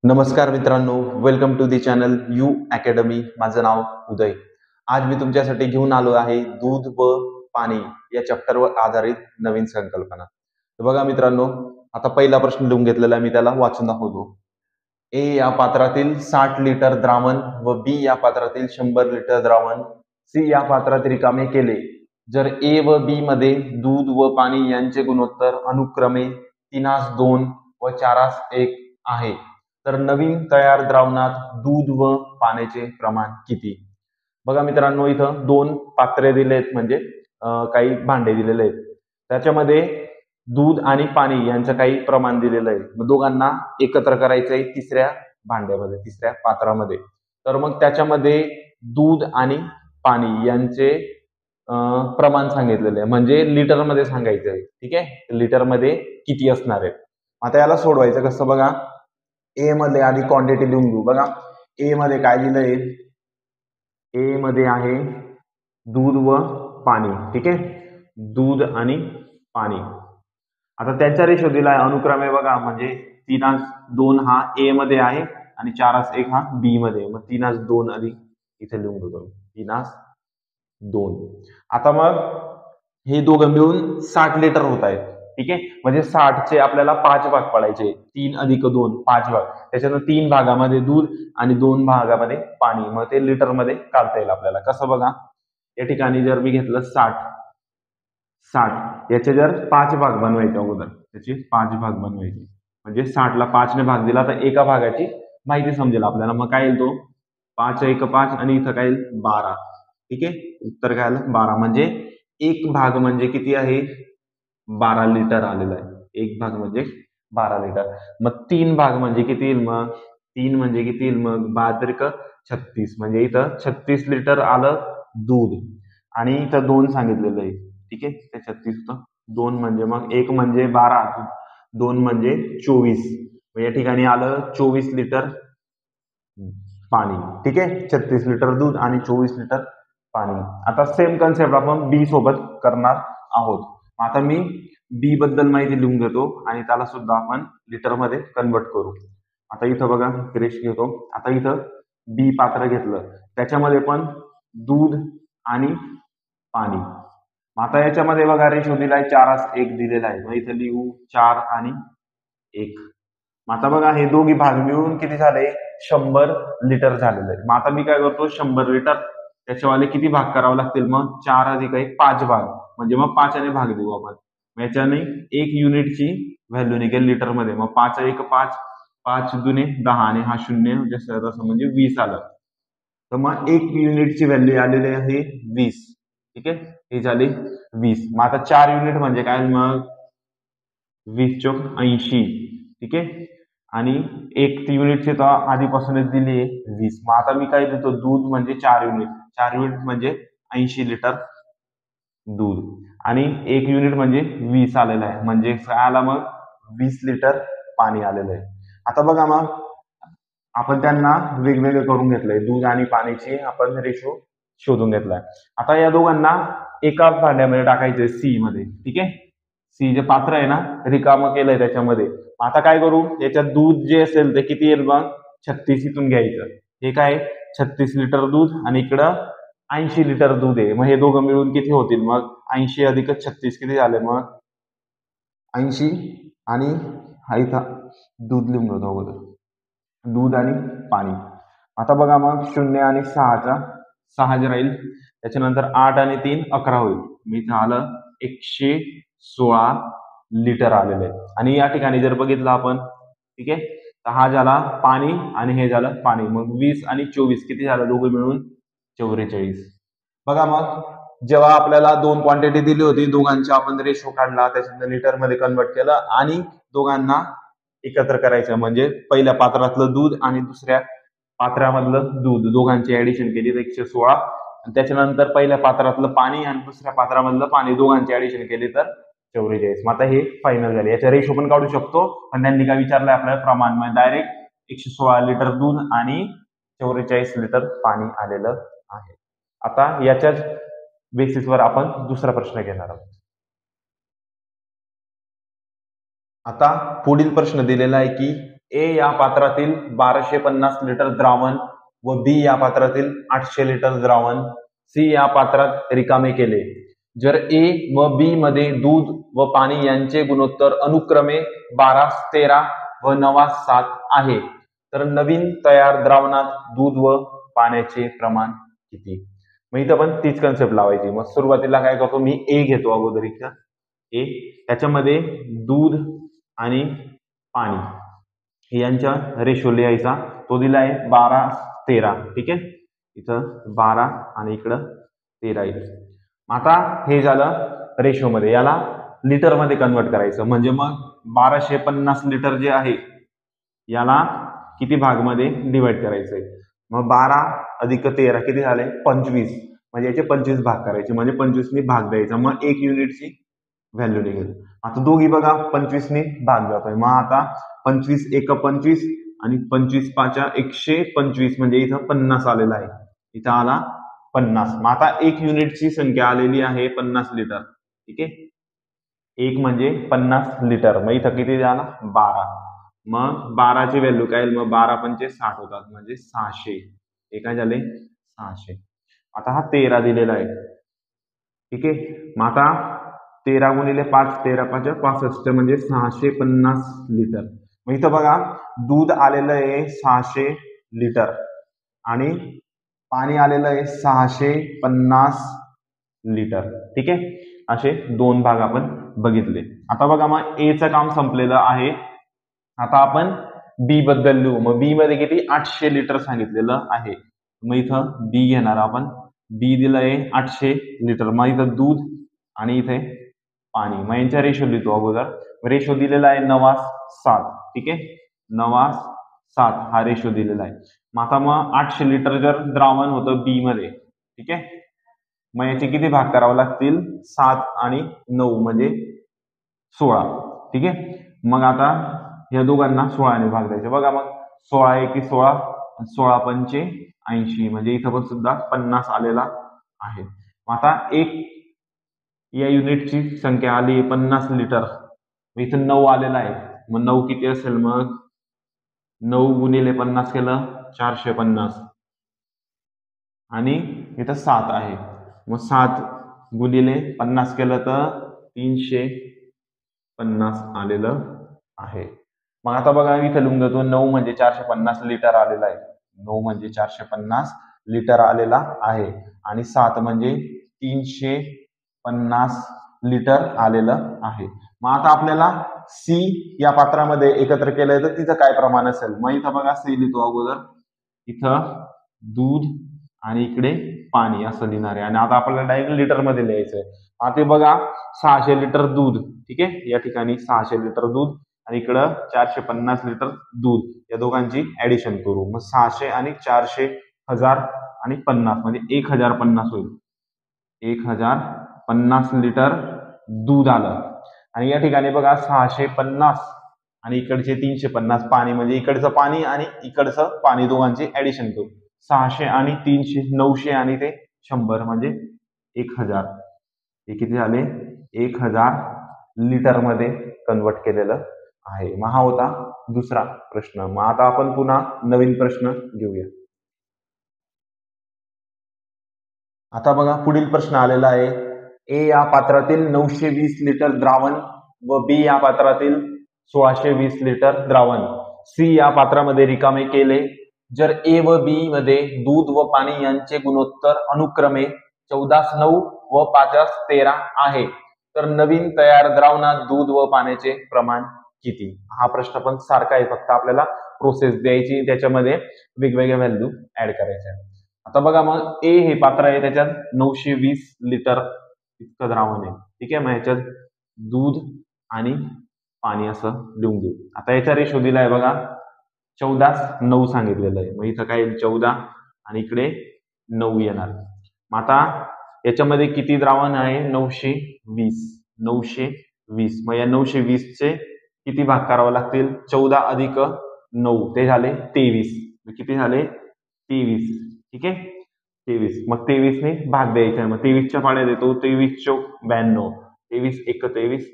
नमस्कार मित्रांनो, welcome to the channel U academy. माझं नाव उदय. आज मी तुमच्यासाठी घेऊन आलो आहे दूध व पाणी या चॅप्टरवर आधारित नवीन संकल्पना. तर बघा मित्रांनो, आता पहिला प्रश्न लिहून घेतलेला आहे, मी त्याला वाचून दाखवतो. ए या पात्रातील 60 लिटर द्रावण व बी या पात्रातील 100 लिटर द्रावण सी या पात्रात रिकामे केले. जर ए व बी मध्ये दूध व पाणी यांचे गुणोत्तर अनुक्रमे 3:2 व 4:1 आहे, तर नवीन तयार द्रावणात दूध व पाण्याचे प्रमाण किती? बघा मित्रांनो, इथं दोन पात्रे दिलेत, म्हणजे काही भांडे दिलेले आहेत. त्याच्यामध्ये दूध आणि पाणी यांचं काही प्रमाण दिलेलं आहे. मग दोघांना एकत्र करायचंय तिसऱ्या भांड्यामध्ये, तिसऱ्या पात्रामध्ये. तर मग त्याच्यामध्ये दूध आणि पाणी यांचे प्रमाण सांगितलेलं आहे, म्हणजे लिटरमध्ये सांगायचं आहे. ठीक आहे, लिटरमध्ये किती असणार आहे. आता याला सोडवायचं कसं बघा. ए मध्ये आधी क्वांटिटी लिहून घेऊ. बघा, ए मध्ये काय दिलंय? ए मध्ये आहे दूध व पाणी. ठीक आहे, दूध आणि पाणी. आता त्यांचा रेशो दिलाय अनुक्रमे बघा, म्हणजे 3:2 हा ए मध्ये आहे आणि 4:1 हा बी मध्ये. मग 3:2 आधी इथे लिहून घेतो, 3:2. आता मग हे दोघं मिळून 60 लिटर होत आहेत. ठीक आहे, म्हणजे 60चे आपल्याला 5 भाग पडायचे. 3+2 5 भाग. त्याच्यानं 3 भागामध्ये दूध आणि 2 भागामध्ये पाणी. मग ते लिटर मध्ये काढता येईल आपल्याला. कसं बघा, या ठिकाणी जर मी घेतलं 60 याचे जर 5 भाग बनवायचे, अगोदर त्याचे 5 भाग बनवायचे, म्हणजे 60ला 5ने भाग दिला तर एका भागाची माहिती समजेल आपल्याला. मग काय येईल तो 5×1=5 आणि इथं काय येईल 12. ठीक आहे, उत्तर काय आलं 12. म्हणजे एक भाग म्हणजे किती आहे? 12 लिटर आलेला आहे. एक भाग म्हणजे 12 लिटर. मग 3 भाग म्हणजे किती येईल? मग 3 म्हणजे किती येईल? मग 36, म्हणजे इथं 36 लिटर आलं दूध. आणि इथं 2 सांगितलेलं आहे. ठीक आहे, त्या 36 2 म्हणजे मग 1 म्हणजे 12, 2 म्हणजे 24. या ठिकाणी आलं 24 लिटर पाणी. ठीक आहे, 36 लिटर दूध आणि 24 लिटर पाणी. आता सेम कन्सेप्ट आपण बी सोबत करणार आहोत. आता मी बी बद्दल माहिती लिहून घेतो आणि त्याला सुद्धा आपण लिटर मध्ये कन्वर्ट करू. आता इथं बघा, रेश घेतो. आता इथं बी पात्र घेतलं, त्याच्यामध्ये पण दूध आणि पाणी. आता याच्यामध्ये बघा रेशो दिलाय 4:1 दिलेला आहे. मग इथे लिहू 4 आणि 1. आता बघा, हे दोघी भाग मिळून किती झाले? 100 लिटर झालेलं आहे. मग आता मी काय करतो, 100 लिटर त्याच्यावाले किती भाग करावे लागतील? मग 4+1 5 भाग, म्हणजे मग 5ने भाग देऊ आपण. याच्याने 1 युनिटची व्हॅल्यू निघेल लिटर मध्ये. मग 5×1=5, 5×2=10 आणि हा 0 जसं तसं म्हणजे 20 आलं. तर मग 1 युनिटची व्हॅल्यू आलेली आहे 20. ठीक आहे, ही झाली 20. मग आता 4 युनिट म्हणजे काय? मग 20×4=80. ठीक आहे, आणि 1 युनिटची तर आधीपासूनच दिली आहे 20. मग आता मी काय देतो, दूध म्हणजे 4 युनिट. 4 युनिट म्हणजे 80 लिटर दूध आणि 1 युनिट म्हणजे 20 आलेलं आहे. म्हणजे काय आला मग? 20 लिटर पाणी आलेलं आहे. आता बघा, मग आपण त्यांना वेगवेगळे करून घेतलंय. दूध आणि पाण्याची आपण रेशो शोधून घेतलाय. आता या दोघांना एका भांड्यामध्ये टाकायचंय, सी मध्ये. ठीक आहे, सी जे पात्र आहे ना, रिकामं केलंय त्याच्यामध्ये. आता काय करू, याच्यात दूध जे असेल ते किती येईल? मग 36 इथून घ्यायचं. हे काय 36 लिटर दूध आणि इकडं 80 लिटर दूध आहे. मग हे दोघं मिळून किती होतील? मग 80+36 किती झाले? मग 80. आणि हा इथं दूध लिहून होतं अगोदर, दूध आणि पाणी. आता बघा, मग 0 आणि 6 जे राहील, त्याच्यानंतर 8 आणि 3 11 होईल. मी झालं 116 लिटर आलेले आहे. आणि या ठिकाणी जर बघितलं आपण, ठीक आहे, तर हा झाला पाणी आणि हे झालं पाणी. मग 20 आणि 24 किती झालं? दोघं मिळून 44. बघा, मग जेव्हा आपल्याला दोन क्वांटिटी दिली होती, दोघांची आपण रेशो काढला, त्याच्यानंतर लिटर मध्ये कन्वर्ट केलं आणि दोघांना एकत्र करायचं, म्हणजे पहिल्या पात्रातलं दूध आणि दुसऱ्या पात्रामधलं दूध दोघांची ऍडिशन केली तर 116. त्याच्यानंतर पहिल्या पात्रातलं पाणी आणि दुसऱ्या पात्रामधलं पाणी दोघांची ऍडिशन केली तर 44. मग आता हे फायनल झाले. याचा रेशो पण काढू शकतो, पण त्यांनी काय विचारलंय आपल्याला? प्रमाण. म्हणजे डायरेक्ट 116 लिटर दूध आणि 44 लिटर पाणी आलेलं आहे. आता याच्याच बेसिसवर आपण दुसरा प्रश्न घेणार आहोत. आता पुढील प्रश्न दिलेला आहे की ए या पात्रातील 1250 लिटर द्रावण व बी या पात्रातील 800 लिटर द्रावण सी या पात्रात रिकामे केले. जर ए व बी मध्ये दूध व पाणी यांचे गुणोत्तर अनुक्रमे 12:13 व 9:7 आहे, तर नवीन तयार द्रावणात दूध व पाण्याचे प्रमाण किती? मग इथं पण तीच कन्सेप्ट लावायची. मग सुरुवातीला काय करतो मी, ए घेतो अगोदर. इथं ए, त्याच्यामध्ये दूध आणि पाणी यांच्या रेशो लिहायचा. तो दिला आहे 12:13. ठीक आहे, इथं 12 आणि इकडं 13 येईल. आता हे झालं रेशोमध्ये. याला लिटरमध्ये कन्वर्ट करायचं. म्हणजे मग 1250 लिटर जे आहे याला किती भागमध्ये डिवाइड करायचंय. मग 12 अधिक 13 किती झाले? 25. म्हणजे याचे 25 भाग करायचे. म्हणजे 25 भाग द्यायचा. मग 1 युनिटची व्हॅल्यू निघेल. आता दोघी बघा 25 भाग जातोय. मग आता 25 एक 25 आणि 25 पाचा 125 म्हणजे इथं 50 आलेला आहे. इथं आला 50. मग आता 1 युनिटची संख्या आलेली आहे 50 लिटर. ठीक आहे, 1 म्हणजे 50 लिटर. मग इथं किती झाला? 12. मग 12ची व्हॅल्यू काय येईल? मग 12 पंचे 60 होतात, म्हणजे 600. हे काय झाले? 600. आता हा 13 दिलेला आहे. ठीक आहे, मग आता 13 गुणिले 5, 13 5 65 म्हणजे 650 लिटर. मग इथं बघा दूध आलेलं आहे 600 लिटर आणि पाणी आलेलं आहे 650 लिटर. ठीक आहे, असे दोन भाग आपण बघितले. आता बघा मग ए चं काम संपलेलं आहे. आता आपण बी बद्दल लिहू. मग बी मध्ये किती? 800 लिटर सांगितलेलं आहे. मग इथं बी घेणार आपण. बी दिलं आहे 800 लिटर. मग इथं दूध आणि इथे पाणी. मग यांच्या रेशो लिहितो अगोदर. रेशो दिलेला आहे 9:7. ठीक आहे, 9:7 हा रेशो दिलेला आहे. मग आता मग 800 लिटर जर द्रावण होतं बी मध्ये, ठीक आहे, मग याचे किती भाग करावे लागतील? 7 आणि 9 म्हणजे 16. ठीक आहे, मग आता या दोघांना 16ने भाग द्यायचे. बघा मग 16 एकी 16, 16 पंचे 80 म्हणजे इथं पण सुद्धा 50 आलेला आहे. मग आता एक या युनिटची संख्या आली 50 लिटर. इथं 9 आलेला आहे. मग 9 किती असेल? मग 9 गुणिले 50 केलं 450 आणि इथं 7 आहे. मग 7 गुणिले 50 केलं तर 350 आलेलं आहे. मग आता बघा इथं लिहून देतो. 9 म्हणजे 450 लिटर आलेला आहे. 9 म्हणजे 450 लिटर आलेला आहे आणि 7 म्हणजे 350 लिटर आलेलं आहे. मग आता आपल्याला सी या पात्रामध्ये एकत्र केलंय तर तिचं काय प्रमाण असेल? मग इथं बघा सी लिहितो अगोदर. इथं दूध आणि इकडे पाणी असं लिहिणार आहे. आणि आता आपल्याला डायरेक्ट लिटर मध्ये लिहायचंय. आता बघा 600 लिटर दूध. ठीक आहे, या ठिकाणी 600 लिटर दूध आणि इकडं 450 लिटर दूध. या दोघांची ऍडिशन करू. मग 600 आणि 400 1000 आणि 50 म्हणजे 1050 होईल. 1050 लिटर दूध आलं. आणि या ठिकाणी बघा 650 आणि इकडचे 350 पाणी. म्हणजे इकडचं पाणी आणि इकडचं पाणी दोघांचे ऍडिशन करू. 600 आणि 300 900 आणि ते 100 म्हणजे 1000. हे किती झाले? 1000 लिटर मध्ये कन्वर्ट केलेलं आहे. मग हा होता दुसरा प्रश्न. मग आता आपण पुन्हा नवीन प्रश्न घेऊया. आता बघा पुढील प्रश्न आलेला आहे. ए या पात्रातील 920 लिटर द्रावण व बी या पात्रातील 1620 लिटर द्रावण सी या पात्रामध्ये रिकामे केले. जर ए व बी मध्ये दूध व पाणी यांचे गुणोत्तर अनुक्रमे 14:9 व 5:13 आहे, तर नवीन तयार द्रावणात दूध व पाण्याचे प्रमाण किती? हा प्रश्न पण सारखा आहे, फक्त आपल्याला प्रोसेस द्यायची, त्याच्यामध्ये वेगवेगळ्या व्हॅल्यू ऍड करायच्या. आता बघा मग ए हे पात्र आहे, त्याच्यात 920 लिटर इतकं द्रावण आहे. ठीक आहे, मग ह्याच्यात दूध आणि पाणी असं लिहून घेऊ. आता याचा रेशो दिलाय बघा 14:9 सांगितलेलं आहे. मग इथं काय 14 आणि इकडे 9 येणार. मग आता याच्यामध्ये किती द्रावण आहे? 920. मग या 920 चे किती भाग करावे लागतील? 14 अधिक 9 ते झाले 23. किती झाले? 23. ठीक आहे, 23. मग 23 ने भाग द्यायचा आहे. मग 23च्या पाड्या देतो. 23 चौक 92. 23 एक 23.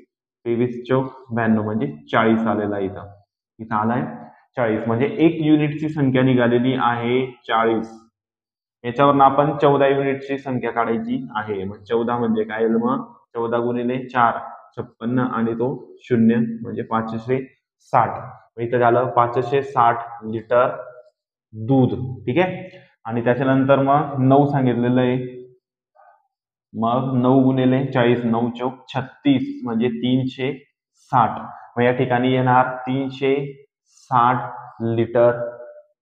23 चौक 92 म्हणजे 40 आलेला इथं. इथं आलाय 40 म्हणजे 1 युनिटची संख्या निघालेली आहे 40. याच्यावरून आपण 14 युनिटची संख्या काढायची आहे. मग 14 म्हणजे काय येईल मग 14 गुणिले 4 56 आणि तो 0 म्हणजे 560. इथं झालं 560 लिटर दूध. ठीक आहे. आणि त्याच्यानंतर मग 9 सांगितलेलं आहे. मग 9 गुणिले 40 9 चौक 36 म्हणजे 360. मग या ठिकाणी येणार 360 लिटर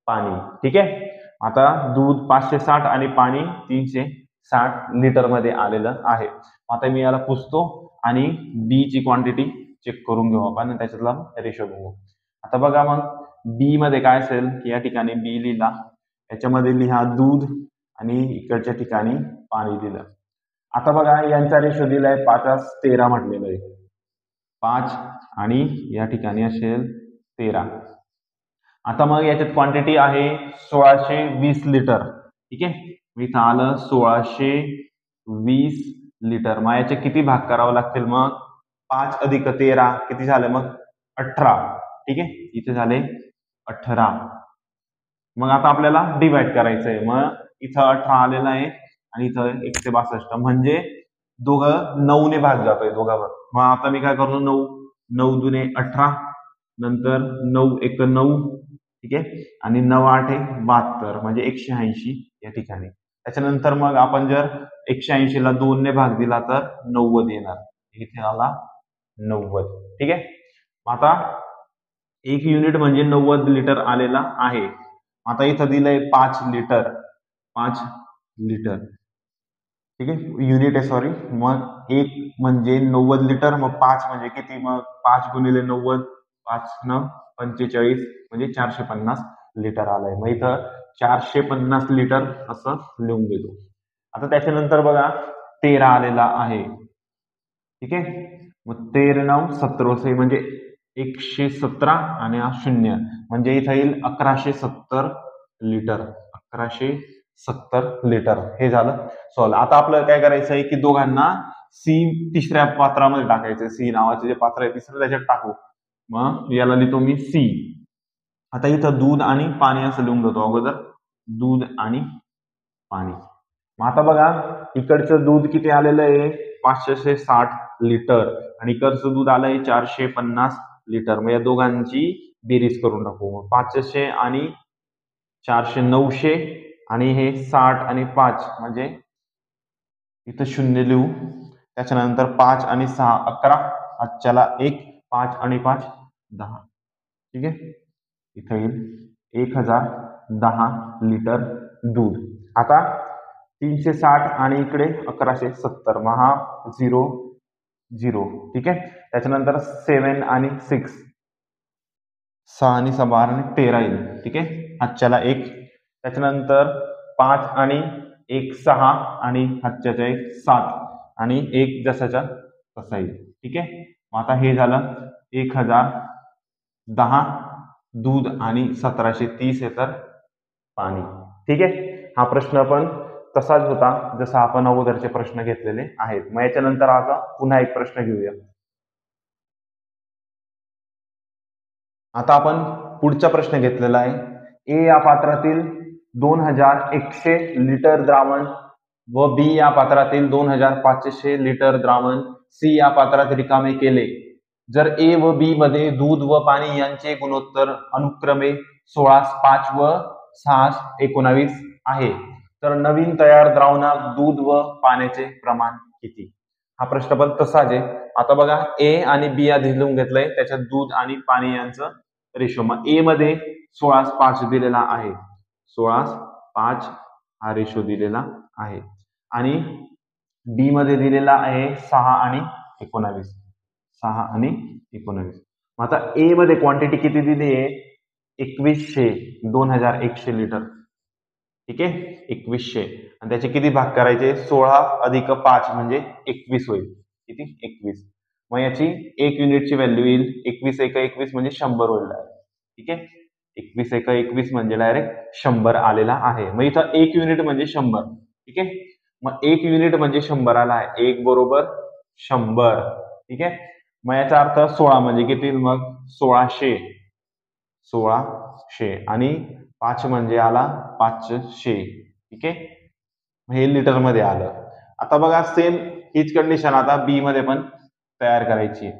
पाणी. ठीक आहे. आता दूध 560 आणि पाणी 360 लिटर मध्ये आलेलं आहे. आता मी याला पुसतो आणि बी ची क्वांटिटी चेक करून घेऊ आपण आणि त्याच्यातला रेशो बघू. आता बघा मग बी मध्ये काय असेल की या ठिकाणी बी लिहिला, याच्यामध्ये लिहा दूध आणि इकडच्या ठिकाणी पाणी दिलं. आता बघा यांचा रेशो दिलाय 5:13 म्हटलेलं आहे. 5 आणि या ठिकाणी असेल 13. आता मग याच्यात क्वांटिटी आहे 1620 लिटर. ठीक आहे. इथं आलं 1620 लिटर. मग याचे किती भाग करावं लागतील मग 5 अधिक 13 किती झालं मग 18. ठीक आहे. इथे झाले 18. मग आता आपल्याला डिवाइड करायचं आहे. मग इथं 18 आलेला आहे आणि इथं 162 म्हणजे दोघं 9 ने भाग जातोय दोघांवर. मग आता मी काय करतो 9 9 दुने 18 नंतर 9 1 9. ठीक आहे. आणि 9 8 72 म्हणजे 180 या ठिकाणी. त्याच्यानंतर मग आपण जर 180 ला 2 ने भाग दिला तर 90 येणार. इथे आला 90. ठीक आहे. आता 1 युनिट म्हणजे 90 लिटर आलेला आहे. आता इथं दिलंय 5 लिटर. 5 लिटर. ठीक आहे. युनिट आहे सॉरी. मग 1 म्हणजे 90 लिटर. मग 5 म्हणजे किती मग 5 गुणिले 90 5 न 45 म्हणजे 450 लिटर आलंय. मग इथं 450 लिटर असं लिहून देतो. आता त्याच्यानंतर बघा 13 आलेला आहे. ठीक आहे. मग 13 9 17 म्हणजे 117 आणि हा 0 म्हणजे इथं येईल 1170 लिटर. 1170 लिटर हे झालं सॉल्व. आता आपल्याला काय करायचं आहे की दोघांना सी तिसऱ्या पात्रामध्ये टाकायचं. सी नावाचे जे पात्र आहे तिसरं त्याच्यात टाकू. मग याला लिहितो मी सी. आता इथं दूध आणि पाणी असं लिहून घेतो अगोदर. दूध आणि पाणी. मग आता बघा इकडचं दूध किती आलेलं आहे 560 लिटर आणि इकडचं दूध आलंय 450 लिटर. मग या दोघांची बेरीज करून टाकू. मग 500 आणि 400 900 आणि हे 60 आणि 5 म्हणजे इथं 0 लिहू. त्याच्यानंतर 5 आणि 6 11 आजच्याला 1 5 आणि 5 10. ठीक आहे. इथं येईल 1010 लिटर दूध. आता 360 आणि इकडे 1170 मग हा 0 0. ठीक आहे. त्याच्यानंतर 7 आणि 6 6 आणि 6 12 आणि 13 येईल. ठीक आहे. आजच्याला 1. त्याच्यानंतर 5 आणि 1 6 आणि हातच्याच्या 1 7 आणि 1 जसाच्या तसा येईल. ठीक आहे. मग आता हे झालं 1010 दूध आणि 1730 लिटर पाणी. ठीक आहे. हा प्रश्न पण तसाच होता जसा आपण अगोदरचे प्रश्न घेतलेले आहेत. मग याच्यानंतर आता पुन्हा एक प्रश्न घेऊया. आता आपण पुढचा प्रश्न घेतलेला आहे. ए या पात्रातील 2100 लिटर द्रावण व बी या पात्रातील 2500 लिटर द्रावण सी या पात्रात रिकामे केले. जर ए व बी मध्ये दूध व पाणी यांचे गुणोत्तर अनुक्रमे 16:5 व 6:19 आहे तर नवीन तयार द्रावणात दूध व पाण्याचे प्रमाण किती. हा प्रश्न पण तसाच आहे. आता बघा ए आणि बी आधी लिहून घेतलंय त्याच्यात दूध आणि पाणी यांचं रेशो. मग ए मध्ये 16:5 दिलेला आहे. 16:5 हा रेशो दिलेला आहे आणि बी मध्ये दिलेला आहे 6 आणि 19. 6 आणि 19. मग आता ए मध्ये क्वांटिटी किती दिली आहे 2100 2100 लिटर. ठीक आहे. 2100 आणि त्याचे किती भाग करायचे 16 अधिक 5 म्हणजे 21 होईल. किती 21. मग याची 1 युनिटची व्हॅल्यू येईल 21 1 21 म्हणजे 100 होईल. ठीक आहे. 21 1 21 म्हणजे डायरेक्ट 100 आलेला आहे. मग इथं 1 युनिट म्हणजे 100. ठीक आहे. मग 1 युनिट म्हणजे 100 आला आहे. 1 बरोबर 100. ठीक आहे. मग याचा अर्थ 16 म्हणजे किती मग 1600. 1600 आणि 5 म्हणजे आला 500. ठीक आहे, हे लिटर मध्ये आलं. आता बघा सेम हीच कंडिशन आता बी मध्ये पण तयार करायची.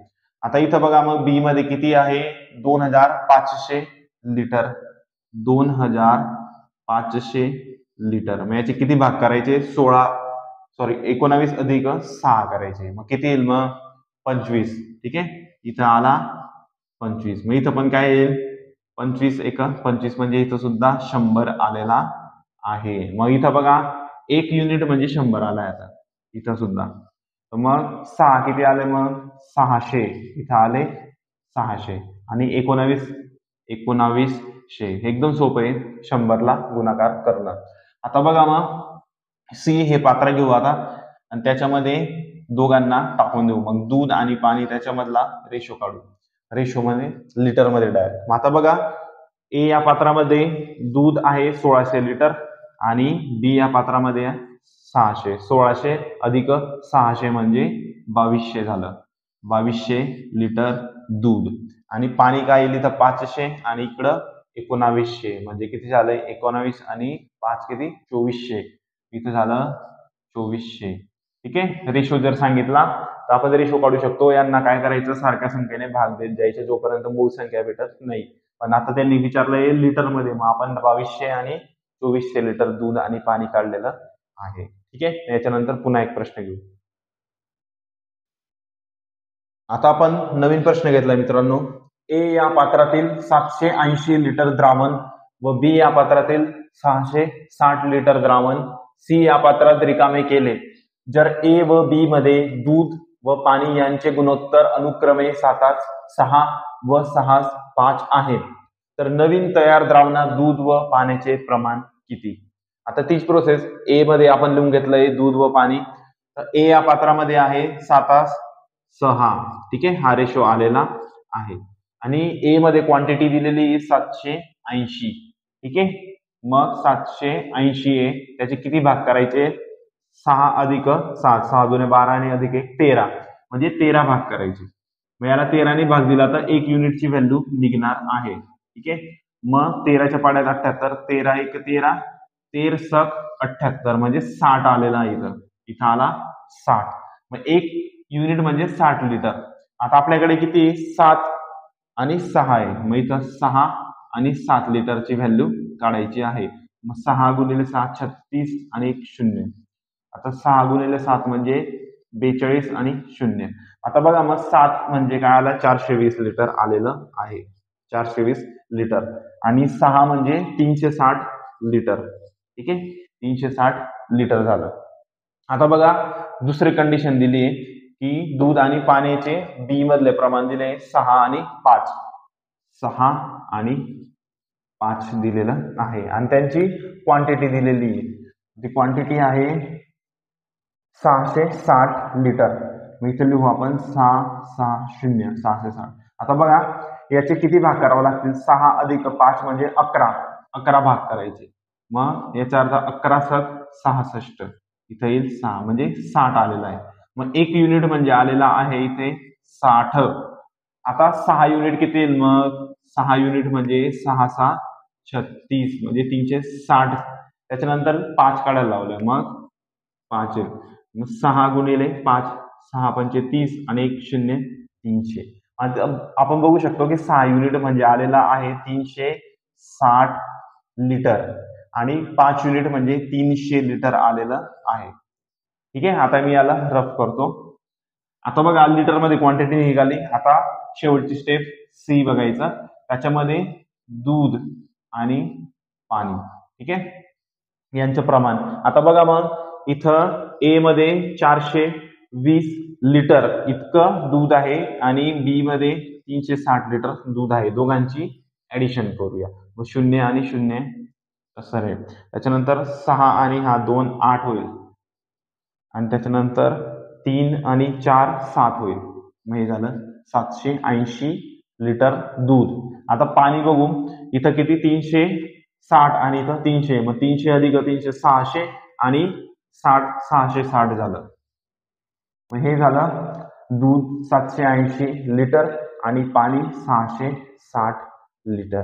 आता इथं बघा मग बी मध्ये किती आहे, 2500 लिटर. 2500 लिटर. मग याचे किती भाग करायचे, 19 अधिक 6 करायचे. मग किती येईल मग 25. ठीक आहे, इथं आला 25. मग इथं पण काय येईल, 25 एक 25 म्हणजे इथं सुद्धा 100 आलेला आहे. मग इथं बघा 1 युनिट म्हणजे 100 आलाय आता इथं सुद्धा. तर मग 6 किती आले, मग 600. इथं आले 600 आणि 1900. एकदम सोपं आहे 100 ला गुणाकार करणं. आता बघा मग सी हे पात्र घेऊ आता आणि त्याच्यामध्ये दोघांना टाकून देऊ. मग दूध आणि पाणी त्याच्यामधला रेशो काढू. रेशो मध्ये लिटर मध्ये डायरेक्ट. मग आता बघा ए या पात्रामध्ये दूध आहे 1600 लिटर आणि बी या पात्रामध्ये 600. 1600 अधिक 600 म्हणजे 2200 झालं. 2200 लिटर दूध. आणि पाणी काय येईल इथं 500 आणि इकडं 1900 म्हणजे किती झालंय, 19 आणि 5 किती 2400. इथं झालं 2400. ठीक आहे, रेशो जर सांगितला तर आपण रेशो काढू शकतो. यांना काय करायचं, सारख्या संख्येने भाग देत जायचे जोपर्यंत मूळ संख्या भेटत नाही. पण आता त्यांनी विचारलंय लिटर मध्ये, मग आपण 2200 आणि 2400 लिटर दूध आणि पाणी काढलेलं आहे. ठीक आहे, याच्यानंतर पुन्हा एक प्रश्न घेऊ. आता आपण नवीन प्रश्न घेतला मित्रांनो. ए या पात्रातील 780 लिटर द्रावण व बी या पात्रातील 660 लिटर द्रावण सी या पात्रात रिकामे केले. जर ए व बी मध्ये दूध व पाणी यांचे गुणोत्तर अनुक्रमे 7:6 व 6:5 आहेत, तर नवीन तयार द्रावणात दूध व पाण्याचे प्रमाण किती. आता तीच प्रोसेस ए मध्ये आपण लिहून घेतलंय दूध व पाणी. तर ए या पात्रामध्ये आहे 7:6. ठीक आहे, हा रेशो आलेला आहे आणि ए मध्ये क्वांटिटी दिलेली 780. ठीक आहे, मग 780 आहे, त्याचे किती भाग करायचे, 6 अधिक 7, 6 दुने 12 आणि अधिक 1 13 म्हणजे 13 भाग करायचे. मग याला 13 ने भाग दिला तर 1 युनिटची व्हॅल्यू निघणार आहे. ठीक आहे, मग 13च्या पाड्यात 78, 13 1 13, 13 सक 78 म्हणजे 60 आलेला आहे. इथं आला 60. मग 1 युनिट म्हणजे 60 लिटर. आता आपल्याकडे किती 7 आणि 6 आहे, मग इथं 6 आणि 7 लिटरची व्हॅल्यू काढायची आहे. मग 6 गुणिले 7 36 आणि 1 0. आता 6 गुणिले 7 म्हणजे 42 आणि 0. आता बघा मग 7 म्हणजे काय आला, 420 लिटर आलेलं आहे. 420 लिटर आणि 6 म्हणजे 360 लिटर. ठीक आहे, 360 लिटर झालं. आता बघा दुसरी कंडिशन दिली आहे की दूध आणि पाण्याचे बी मधले प्रमाण दिले 6 आणि 5. 6 आणि 5 दिलेलं आहे आणि त्यांची क्वांटिटी दिलेली आहे. ती क्वांटिटी आहे 660 लिटर. मग इथे लिहू आपण 660 660. आता बघा याचे किती भाग करावे लागतील, 6 अधिक 5 म्हणजे 11 भाग करायचे. मग याचा अर्थ 11 सक 66. इथे येईल 6 म्हणजे 60 आलेला आहे. मग 1 युनिट म्हणजे आलेला आहे इथे 60. आता 6 युनिट किती येईल, मग 6 युनिट म्हणजे 6 6 36 म्हणजे 360. त्याच्यानंतर 5 काढायला लावलं मग 5 येईल. मग 6 गुणिले 5 6 पंचे 30 आणि 1 0 300. आपण बघू शकतो की 6 युनिट म्हणजे आलेला आहे 360 लिटर आणि 5 युनिट म्हणजे 300 लिटर आलेलं आहे. ठीक आहे, आता मी याला रफ करतो. आता बघा लिटर मध्ये क्वांटिटी निघाली. आता शेवटची स्टेप सी बघायचा, त्याच्यामध्ये दूध आणि पाणी. ठीक आहे, यांचं प्रमाण. आता बघा मग इथं ए मध्ये 420 लिटर इतकं दूध आहे आणि बी मध्ये 360 लिटर दूध आहे. दोघांची ऍडिशन करूया. मग 0 आणि 0 कसं रे. त्याच्यानंतर 6 आणि 2 8 होईल आणि त्याच्यानंतर 3 आणि 4 7 होईल. मग हे झालं 780 लिटर दूध. आता पाणी बघू, इथं किती 360 आणि इथं 300. मग 300 अधिक 300 600 आणि 60 660 झालं. मग हे झालं दूध 780 लिटर आणि पाणी 660 लिटर.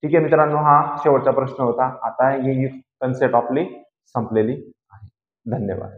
ठीक आहे मित्रांनो, हा शेवटचा प्रश्न होता. आता ही कन्सेप्ट आपली संपलेली आहे. धन्यवाद.